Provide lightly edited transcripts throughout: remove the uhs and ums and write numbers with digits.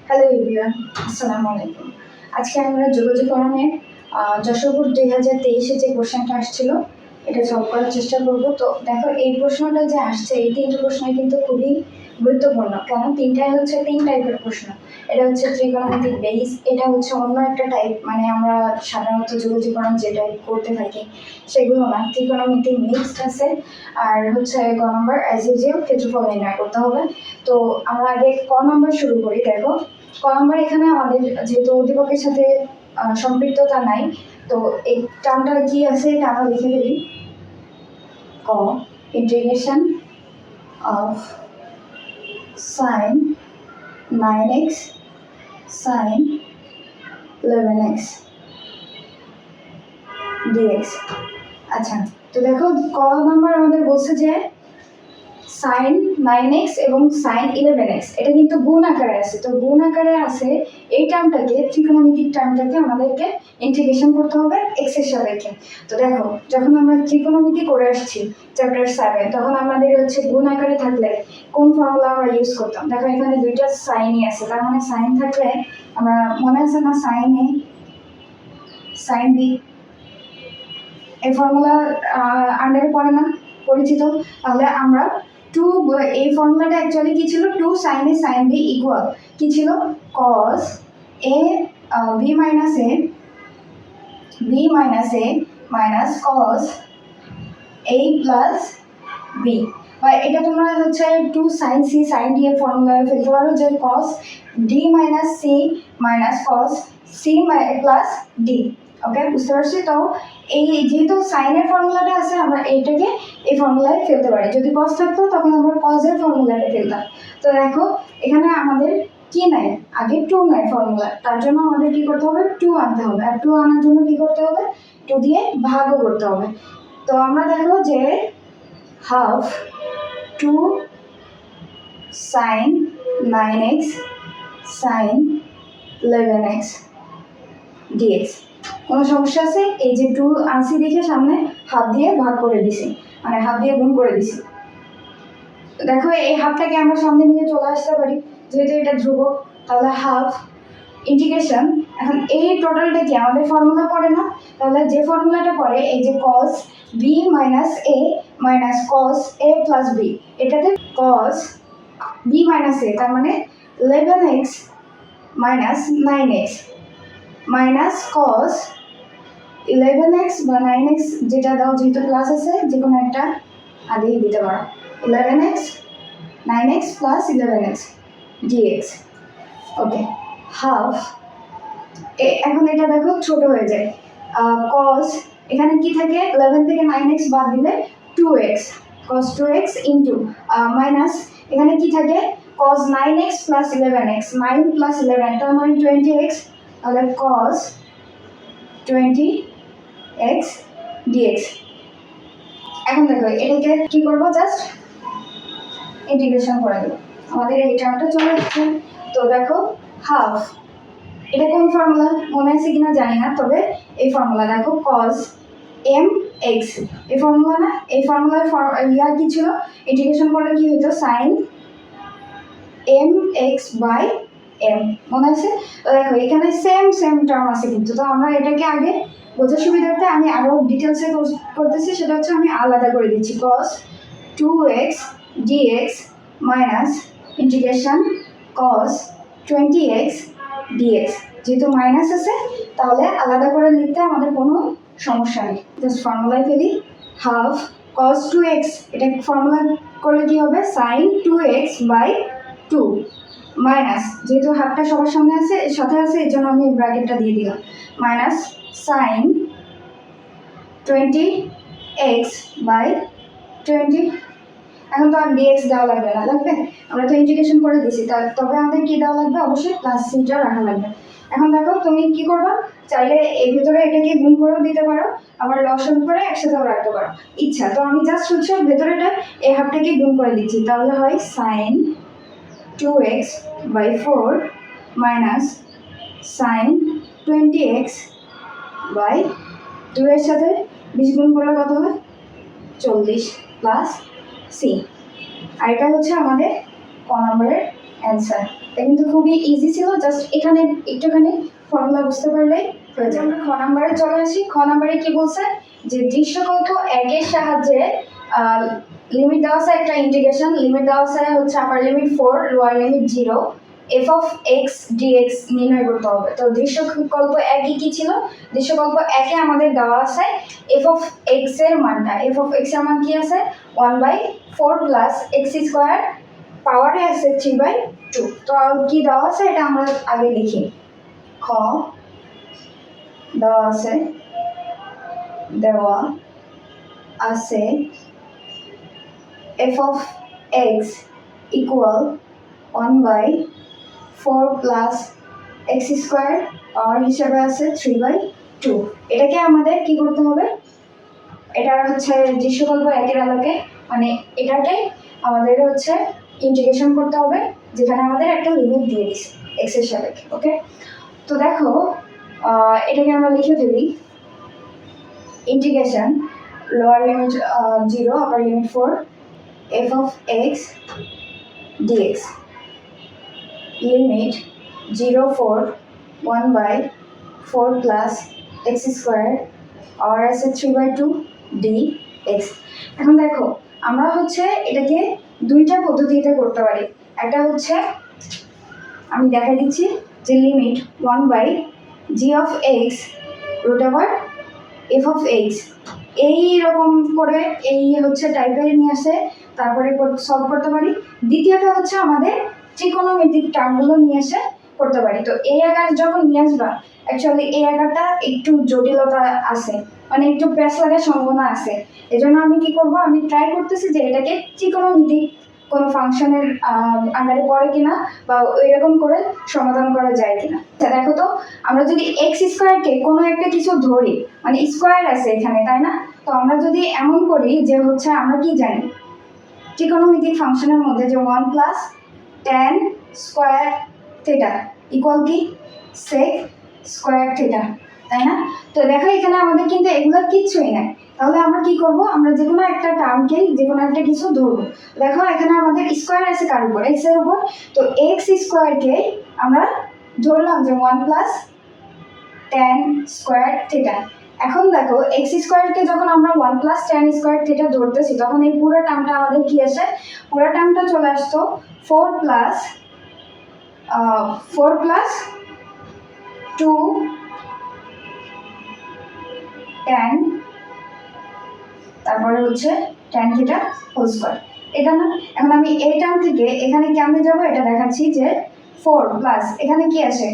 Hello everyone, আসসালামু আলাইকুম। আজকে আমরা যোগাযোগকরণের যশোর 2023-এ যে কোশ্চেনটা আসছিল এটা সলভ করার চেষ্টা করব। তো দেখো, এই প্রশ্নটা যে আসছে, এই তিনটে প্রশ্নই কিন্তু খুবই গুরুত্বপূর্ণ। কারণ তিনটাই হচ্ছে তিন টাইপের প্রশ্ন। এটা হচ্ছে ত্রিকোণমিতিক বেস, এটা হচ্ছে অন্য একটা টাইপ, মানে আমরা সাধারণত যোগাযোগকরণ যে টাইপ করতে থাকি সেগুলো না। ত্রিকোণমিতিক মিক্সড আছে। আর হচ্ছে ক নম্বর অ্যাজ ইউজুয়াল ক্ষেত্রফল নির্ণয় করতে হবে। তো আমরা আগে ক নম্বর শুরু করি। দেখো, ক নম্বর এখানে আমাদের যেহেতু উদ্দীপকের সাথে সম্পৃক্ততা নাই, তো এই টার্মটা কি আছে এটা আমরা লিখে ফেলি। ক integration of sine 9x sine 11x dx। আচ্ছা, তো দেখো ক নম্বর আমাদের বলছে যে সাইন 9x এবং সাইন 11x এটা কিন্তু গুণ আকারে আছে। তো গুণ আকারে আছে এই টার্মটাকে, ত্রিকোণমিতিক টার্মটাকে আমাদেরকে ইন্টিগ্রেশন করতে হবে এক্স এর সাপেক্ষে। তো দেখো, যখন আমরা ত্রিকোণমিতি করে আসছি চ্যাপ্টার 7, তখন আমাদের হচ্ছে গুণ আকারে থাকলে কোন ফর্মুলা আমরা ইউজ করতাম। দেখো, এখানে দুইটা সাইনই আছে, তার মানে সাইন থাকলে আমরা, মনে আছে না, সাইন এ সাইন বি, এই ফর্মুলা আন্ডারে পড়ে না, পরিচিত। তাহলে আমরা টু, এই ফর্মুলাটা অ্যাকচুয়ালি কি ছিল, two sine A sine B equal কি ছিল, cos A B minus A minus cos A plus B. বা এটা তোমরা হচ্ছে two sine C sine D এর ফর্মুলায় ফেলতে পারো, যে cos D minus C minus cos C plus D. Okay, বুঝতে পারছি। তো এই যেহেতু সাইনের ফর্মুলাটা আছে, আমরা এইটাকে এই ফর্মুলায় ফেলতে পারি। যদি কস থাকতো তখন আমরা কসের ফর্মুলাটা ফেলতাম। তো দেখো, এখানে আমাদের কি নাই, আগে টু নাই ফর্মুলা, তার জন্য আমাদের কি করতে হবে, টু আনতে হবে। আর টু আনার জন্য কি করতে হবে, টু দিয়ে ভাগও করতে হবে। তো আমরা দেখো যে half two sine 9x sine 11x dx। কোনো সমস্যা আছে? এই যে টু আনসি দেখে সামনে হাফ দিয়ে ভাগ করে দিছি, মানে হাফ দিয়ে গুণ করে দিছি। দেখো, এই হাফটাকে আমরা সামনে নিয়ে চলে আসতে পারি, যেহেতু এটা ধ্রুবক। তাহলে হাফ ইন্টিগ্রেশন, এখন এই টোটালটা কি আমাদের ফর্মুলা পড়ে না, তাহলে যে ফর্মুলাটা পড়ে এই যে কস B minus A minus cos A plus B, এটাতে কস বি মাইনাস এ, তার মানে 11x minus 9x minus cos 11x বা 9x, যেটা দাও, যেহেতু প্লাস আছে যে কোনো একটা আগেই দিতে পারো, 11x 9x plus 11x dx। ওকে, হাফ, এখন এটা দেখো ছোট হয়ে যায়, কস এখানে কি থাকে, 11 থেকে 9x বাদ দিলে 2x, cos 2x into minus এখানে কি থাকে, cos 9x plus 11x, 9 plus 11 তার মানে 20x, তাহলে cos 20x dx। এখন দেখো, এটাকে কি করবো, জাস্ট ইন্টিগ্রেশন করে দেবো, আমাদের এই টার্মটা চলে আসছে। তো দেখো, হাফ, এটা কোন ফর্মুলা মনে আছে কিনা জানি না, তবে এই ফর্মুলা দেখো, cos m x, এই ফর্মুলা না, এই ফর্মুলার ইয়া কি ছিল, ইন্টিগ্রেশন করলে কি হতো, sine m x by m, মনে আছে? তো দেখো, এখানে সেম টার্ম আছে কিন্তু। তো আমরা এটাকে আগে বোঝার সুবিধার্থে আমি আরো ডিটেলসে করতেছি, সেটা হচ্ছে আমি আলাদা করে দিচ্ছি, cos 2x dx minus integration cos 20x dx। যেহেতু মাইনাস আছে, তাহলে আলাদা করে লিখতে আমাদের কোনো সমস্যা নেই, জাস্ট ফর্মুলায় ফেলি। হাফ cos 2x, এটা ফর্মুলা করলে কি হবে, সাইন 2x বাই 2 মাইনাস, যেহেতু হাফটা সবার সামনে আছে, সাথে আছে, এর জন্য আমি ব্র্যাকেটটা দিয়ে দিলাম, মাইনাস সাইন 20x বাই 20। এখন তো আর dx দেওয়া লাগবে না, লাগবে, আমরা তো ইন্টিগ্রেশন করে দিছি, তবে আমাদের কি দেওয়া লাগবে, অবশ্যই প্লাস সিটা রাখা লাগবে। এখন দেখো, তুমি কি করবা, চাইলে এর ভিতরে এটাকে গুণ করেও দিতে পারো, আবার লসাগু করে একসাথেও রাখতে পারো, ইচ্ছা। তো আমি জাস্ট হচ্ছে ভেতরেটা এই হাফটাকে গুণ করে দিচ্ছি, তাহলে হয় sine 2x by 4 minus sine 20x by 2 এর সাথে 20 গুণ করলে কত হয়, 40 প্লাস সি। আর এটা হচ্ছে আমাদের ক নম্বরের অ্যান্সার। এটা কিন্তু খুবই ইজি ছিল, জাস্ট এখানে একটুখানি ফর্মুলা বুঝতে পারলে হয়ে যায়। আমরা খ নাম্বারে চলে আসি। খ নাম্বারে কি বলছে যে দৃশ্যকল্প একের সাহায্যে লিমিট দেওয়া আছে, একটা ইন্টিগ্রেশন লিমিট দেওয়া আছে হচ্ছে upper limit 4 lower limit 0 f of x dx নির্ণয় করতে হবে। তো দৃশ্যকল্প একই কি ছিল, দৃশ্যকল্প একে আমাদের দেওয়া আছে এফ অফ এক্স এর মানটা, এফ অফ এক্স এর মান কি আছে 1/4 প্লাস এক্স স্কোয়ার, পাওয়ারে আছে 3/2। তো কি দেওয়া আছে এটা আমরা আগে লিখি। খ দেওয়া আছে F of X equal 1/4 plus X square, power হিসাবে আছে 3/2। এটাকে আমাদের কি করতে হবে, এটা হচ্ছে দৃশ্যকল্প একের আলোকে মানে এটাকে আমাদের হচ্ছে ইন্টিগ্রেশন করতে হবে, যেখানে আমাদের একটা লিমিট দিয়ে দিচ্ছে এক্স এর সাপেক্ষে। ওকে, তো দেখো এটাকে আমরা লিখে ফেলি। Integration lower limit 0 upper limit 4 F of x DX limit 0 4 1/4 plus X square, আর আছে 3/2 dx। এখন দেখো আমরা হচ্ছে এটাকে দুইটা পদ্ধতিতে করতে পারি। একটা হচ্ছে আমি দেখাই দিচ্ছি যে limit 1/g of x root over f of x, এইরকম করে এই হচ্ছে টাইপের নিয়ে আসে, তারপরে সলভ করতে পারি। দ্বিতীয়টা হচ্ছে আমাদের ত্রিকোণমিতিক টার্মগুলো নিয়ে এসে করতে পারি। তো এই আকার যখন নিয়ে আসবা, অ্যাকচুয়ালি এই আকারটা একটু জটিলতা আছে, মানে একটু প্যাচ লাগার সম্ভাবনা আছে। এজন্য আমি কি করব, আমি ট্রাই করতেছি যে এটাকে ত্রিকোণমিতিক কোনো ফাংশনের আন্ডারে পড়ে কিনা বা ওইরকম করে সমাধান করা যায় কিনা। দেখো তো আমরা যদি এক্স স্কোয়ারকে কোনো একটা কিছু ধরি, মানে স্কোয়ার আছে এখানে তাই না, তো আমরা যদি এমন করি যে হচ্ছে আমরা কি জানি ত্রিকোণমিতিক ফাংশনের মধ্যে যে 1 plus tan square theta equal কি sec স্কোয়ার থিটা, তাই না? তো দেখো এখানে আমাদের কিন্তু এগুলো কিচ্ছুই নাই। তাহলে আমরা কি করব, আমরা যে কোনো একটা টার্মকে যে কোনো একটা কিছু ধরবো। দেখো এখানে আমাদের স্কোয়ার আছে কার উপর, এক্স এর উপর। তো এক্স স্কোয়ারকে আমরা ধরলাম যে 1 প্লাস tan স্কোয়ার থিটা। এখন দেখো এক্স স্কোয়ারকে যখন আমরা 1 প্লাস tan স্কোয়ার থিটা ধরতেছি, তখন এই পুরো টার্মটা আমাদের কি আসে, পুরো টার্মটা চলে আসতো 4 প্লাস 2 tan, তারপরে হচ্ছে tan থিটা হোল স্কোয়ার, এটা না। এখন আমি এই টার্ম থেকে এখানে কেমনে যাব এটা দেখাচ্ছি যে 4 প্লাস এখানে কি আসে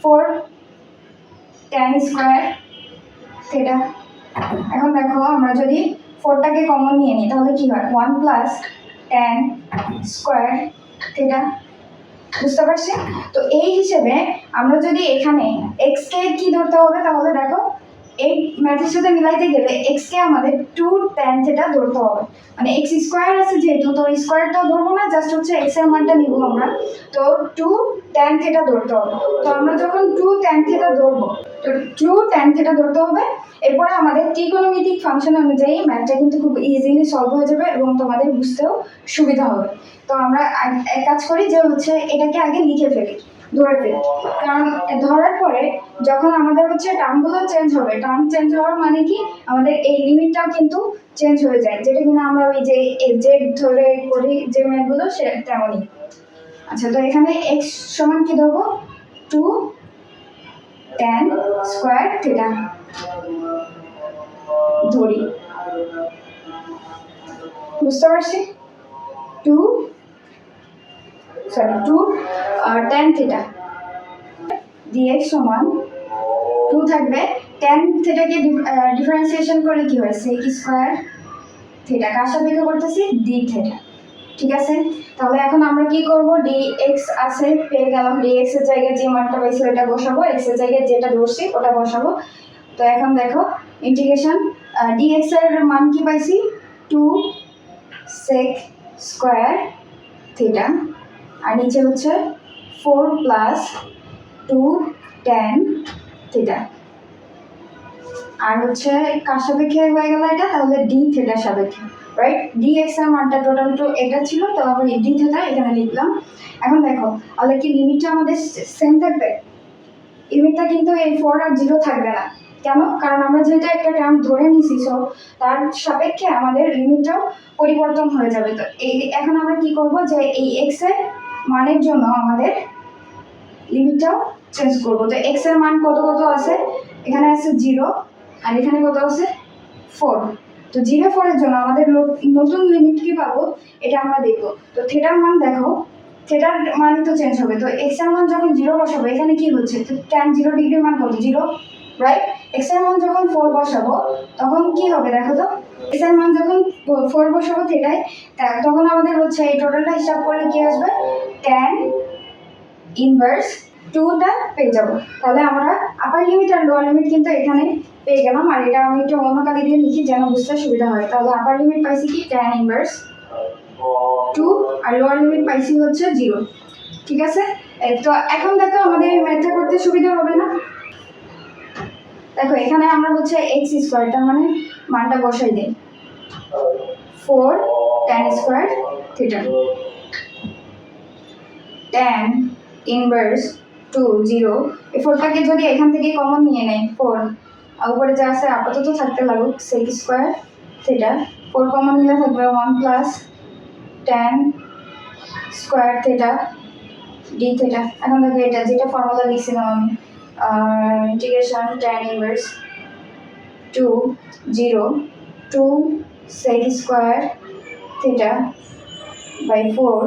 4 tan স্কোয়ার থিটা। এখন দেখো আমরা যদি 4টাকে কমন নিয়ে নিই তাহলে কি হয় 1 প্লাস tan স্কোয়ার থিটা, বুঝতে পারছি? তো এই হিসেবে আমরা যদি এখানে এক্স কে কি ধরতে হবে, তাহলে দেখো এই ম্যাথের সাথে মিলাইতে গেলে এক্স কে আমাদের 2 tan থিটা ধরতে হবে। মানে এক্স স্কোয়ার আছে যেহেতু, তো স্কোয়ারটাও ধরবো না, জাস্ট হচ্ছে এক্স এর মানটা নিব আমরা। তো 2 tan থিটা ধরতে হবে। তো আমরা যখন 2 tan থিটা ধরবো, তো 2 tan থিটা ধরতে হবে। এরপরে আমাদের ত্রিকোণমিতিক ফাংশন অনুযায়ী ম্যাথটা কিন্তু খুব ইজিলি সলভ হয়ে যাবে এবং তোমাদের বুঝতেও সুবিধা হবে। তো আমরা এক কাজ করি যে হচ্ছে এটাকে আগে লিখে ফেলি, ধরে ফেলি। কারণ ধরার পরে যখন আমাদের হচ্ছে টার্মগুলো চেঞ্জ হবে, টার্ম চেঞ্জ হওয়ার মানে কি আমাদের এই লিমিটটাও কিন্তু চেঞ্জ হয়ে যায়, যেটা কিনা আমরা ওই যে জেড ধরে করি যে ম্যাথগুলো সে তেমনই। আচ্ছা, তো এখানে এক্স সমান কি ধরবো 2 tan স্কোয়ার থিটা ধরি, বুঝতে পারছি? 2 tan থিটা dx সমান 2 থাকবে, tan থিটাকে ডিফারেন্সিয়েশন করলে কি হয় sec স্কয়ার থিটা, কার সাপেক্ষে করতেছি d থিটা, ঠিক আছে? তাহলে এখন আমরা কি করব, dx আছে পেয়ে গেলাম, dx এর জায়গায় যে মানটা পাইছি ওটা বসাবো, x এর জায়গায় যেটা ধরছি ওটা বসাবো। তো এখন দেখো ইন্টিগ্রেশন dx এর মান কি পাইছি 2 sec স্কয়ার থিটা, আর নিচে হচ্ছে 4 প্লাস 2 tan থিটা, আর হচ্ছে কার সাপেক্ষে হয়ে গেল এটা, তাহলে d থিটার সাপেক্ষে। রাইট। dx এর মানটা টোটাল তো এটা ছিল, তো আবার d থিটা এখানে লিখলাম। এখন দেখো তাহলে কি লিমিটটা আমাদের সেম থাকবে? লিমিটটা কিন্তু এই 4 আর 0 থাকবে না। কেন? কারণ আমরা যেহেতু একটা টার্ম ধরে নিছি, সো তার সাপেক্ষে আমাদের লিমিটটাও পরিবর্তন হয়ে যাবে। তো এই এখন আমরা কি করব, যে এই x এর মানের জন্য আমাদের লিমিটটাও চেঞ্জ করব। তো x এর মান কত কত আছে, এখানে আছে 0 আর এখানে কত আছে 4। তো 0 4 এর জন্য আমাদের নতুন লিমিট কি পাবো এটা আমরা দেখব। তো থিটার মান দেখো, থিটার মান তো চেঞ্জ হবে। তো x এর মান যখন 0 বসাবো এখানে কি হচ্ছে, তো tan 0 ডিগ্রির মান কত 0, রাইট। x এর মান যখন 4 বসাবো তখন কি হবে দেখো তো, x এর মান যখন 4 বসাবো থিটায়, তখন আমাদের হচ্ছে এই টোটালটা হিসাব করলে কি আসবে, tan ইনভার্স 2টা পেয়ে যাবো। তাহলে আমরা আপার লিমিট আর লোয়ার লিমিট কিন্তু এখানে পেয়ে গেলাম। আর এটা আমি একটু অন্য কালি দিয়ে লিখি যেন বুঝতে সুবিধা হয়। তাহলে আপার লিমিট পাইছি কি tan ইনভার্স 2 আর লোয়ার লিমিট পাইছি হচ্ছে 0। ঠিক আছে। তো এখন দেখো আমাদের ম্যাথটা করতে সুবিধা হবে না। দেখো এখানে আমরা হচ্ছে x স্কয়ার, তার মানে মানটা বসাই দেই 4 tan square theta, tan inverse 2 0। এই 4টাকে যদি এখান থেকে কমন নিয়ে নেই 4, আর উপরে যা আছে আপাতত থাকতে লাগুক sec স্কয়ার থিটা, 4 কমন নিলে থাকবে 1 plus tan square theta d theta. এখন দেখো এটা যেটা ফর্মুলা লিখছিলাম আমি, integration tan inverse 2 0 2 sec square theta by 4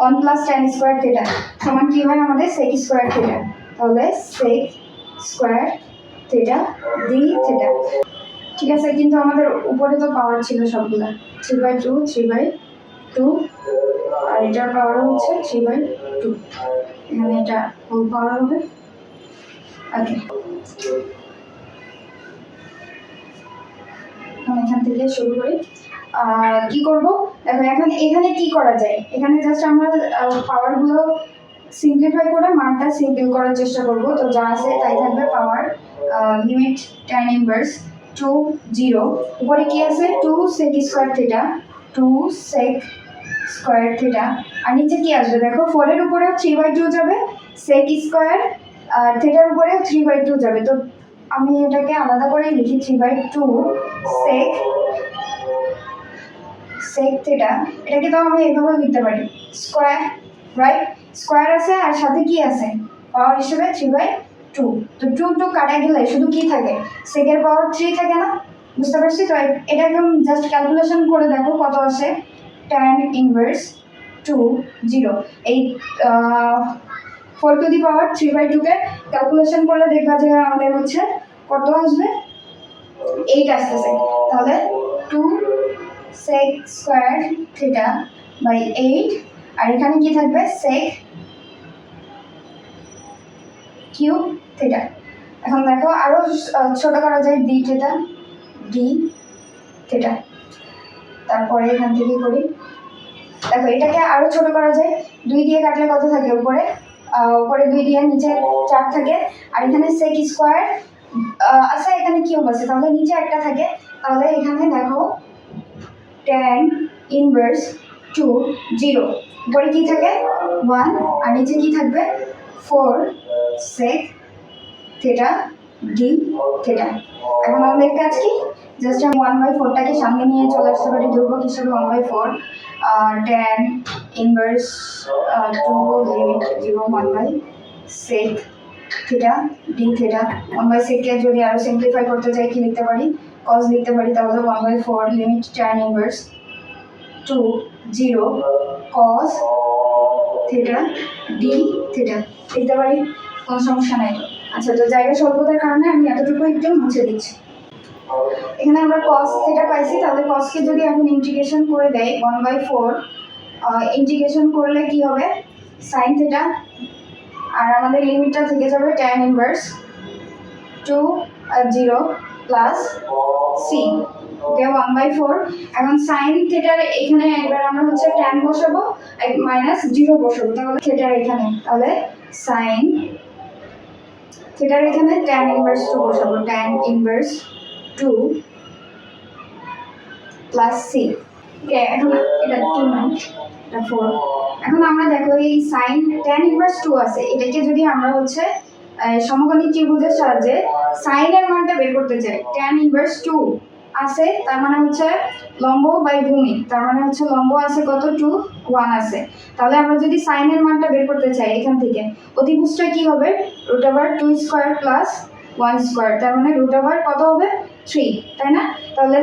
1 plus tan square theta সমান কি হয় আমাদের sec স্কয়ার থিটা। তাহলে sec square theta d theta. ঠিক আছে, কিন্তু আমাদের উপরে তো পাওয়ার ছিল সবগুলা 3/2 3/2 আর এটার পাওয়ার হচ্ছে 3/2, এখানে এটা হোল পাওয়ার হবে। ওকে, এখান থেকে শুরু করি। কি করব দেখো, এখন এখানে কি করা যায়, এখানে জাস্ট আমরা পাওয়ারগুলো সিম্পলিফাই করে মানটা সিম্পল করার চেষ্টা করব। তো যা আছে তাই থাকবে, পাওয়ার লিমিট tan ইনভার্স 2 0, উপরে কি আছে 2 sec square theta 2 sec square theta, আর নিচে কি আসবে দেখো 4 এর উপরেও 3/2 যাবে, sec স্কয়ার আর থিটার উপরেও 3/2 যাবে। তো আমি এটাকে আলাদা করে লিখি 3/2 sec থিটা। এটাকে তো আমি এভাবে লিখতে পারি স্কয়ার, রাইট। স্কয়ার আছে আর সাথে কি আছে পাওয়ার হিসেবে 3/2। তো 2 2 কাটা গেলে শুধু কি থাকে, sec এর পাওয়ার 3 থাকে না, বুঝতে পারছি। তো এটা একদম জাস্ট ক্যালকুলেশন করে দেখো কত আসে, tan ইনভার্স 2 0। এই 4 to the power 3/2 K calculation করলে দেখবা যে আমাদের হচ্ছে কত আসবে, 8 আসতেছে। তাহলে 2 sec স্কয়ার থিটা বাই 8, আর এখানে কি থাকবে sec কিউব থিটা। এখন দেখো আরো ছোট করা যায় d থিটা d থিটা, তারপরে এখান থেকে করি। দেখো এটাকে আরো ছোট করা যায়, 2 দিয়ে কাটলে কত থাকে উপরে, উপরে 2 দিয়ে নিচে 4 থাকে, আর এখানে sec স্কয়ার আছে, এখানে কিউব আছে, তাহলে নিচে একটা থাকে। তাহলে এখানে দেখো tan ইনভার্স 2 0, উপরে কি থাকে 1 আর নিচে কি থাকবে 4 sec থিটা d থিটা। এখন আমাদের কাজ কি, জাস্ট আমি 1/4টাকে সামনে নিয়ে চলে আসতে পারি ধ্রুবক হিসেবে 1/4, tan inverse 2 limit 0 1/sec theta d theta. 1/sec কে যদি আরো সিম্পলিফাই করতে চাই কি লিখতে পারি, cos লিখতে পারি। তাহলে 1/4 limit tan inverse 2 0 cos theta d theta লিখতে পারি, কোনো সমস্যা নাই। আচ্ছা, তো জায়গা স্বল্পতার কারণে আমি এতটুকু একটু মুছে দিচ্ছি। এখানে আমরা cos থিটা পাইছি, তাহলে cos কে যদি এখন ইন্টিগ্রেশন করে দেই 1/4, ইন্টিগ্রেশন করলে কি হবে sin থিটা, আর আমাদের লিমিটটা থেকে যাবে tan ইনভার্স 2 0 প্লাস c, ওকে 1/4। এখন sin থিটার এখানে একবার আমরা হচ্ছে tan বসাবো মাইনাস 0 বসাবো, তাহলে থিটার এখানে, তাহলে sin থিটার এখানে tan ইনভার্স 2 বসাবো, tan ইনভার্স 2 প্লাস c। ওকে, এখন এটা 2 নয়, এটা 4। এখন আমরা দেখো এই sin tan ইনভার্স 2 আছে, এটাকে যদি আমরা হচ্ছে সমকোণী ত্রিভুজের সাহায্যে sin এর মানটা বের করতে চাই, tan ইনভার্স 2 আছে, তার মানে হচ্ছে লম্ব বাই ভূমি, তার মানে হচ্ছে লম্ব আছে কত 2, 1 আছে। তাহলে আমরা যদি sin এর মানটা বের করতে চাই এখান থেকে, অতিভুজটা কি হবে √2 স্কয়ার প্লাস 1 স্কয়ার, তার মানে √, কত হবে 3, তাই না? তাহলে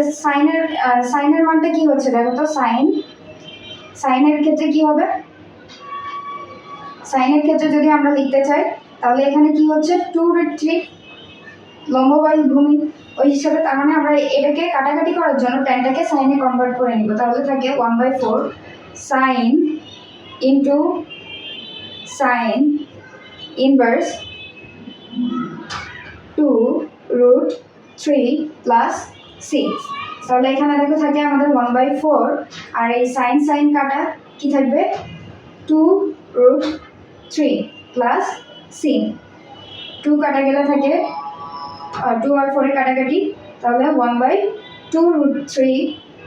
sin এর মানটা কি হচ্ছে দেখো তো, sin এর ক্ষেত্রে কি হবে, sin এর ক্ষেত্রে যদি আমরা লিখতে চাই তাহলে এখানে কি হচ্ছে 2√3 লম্ব বাই ভূমি ওই হিসাবে, তার মানে আমরা এটাকে কাটাকাটি করার জন্য ট্যানটাকে সাইনে কনভার্ট করে নিব, তাহলে থাকে 1/4 sin into sin inverse 2√3 plus 6। তাহলে এখানে দেখো থাকে আমাদের 1/4, আর এই sin কাটা কি থাকবে 2√3 প্লাস 6, 2 কাটা গেলে থাকে 2 আর 4 এ কাটাকাটি, তাহলে 1/2√3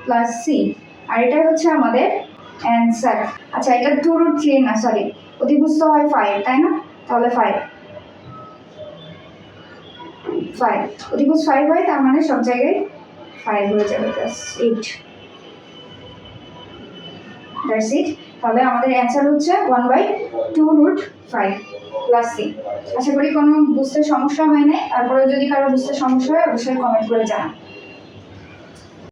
প্লাস 6, আর এটাই হচ্ছে আমাদের অ্যান্সার। আচ্ছা, এটা 2√3 না, সরি, অতিভুজ তো হয় 5, তাই না? তাহলে 5 অতিভুজ 5 হয়, তার মানে সব জায়গায় 5 হয়ে যাবে, প্লাস 8, দ্যাটস ইট। তাহলে আমাদের অ্যান্সার হচ্ছে 1/2√5 প্লাস 6। আশা করি কোনো বুঝতে সমস্যা হয় না, তারপরে যদি কারো বুঝতে সমস্যা হয় অবশ্যই কমেন্ট করে জানান।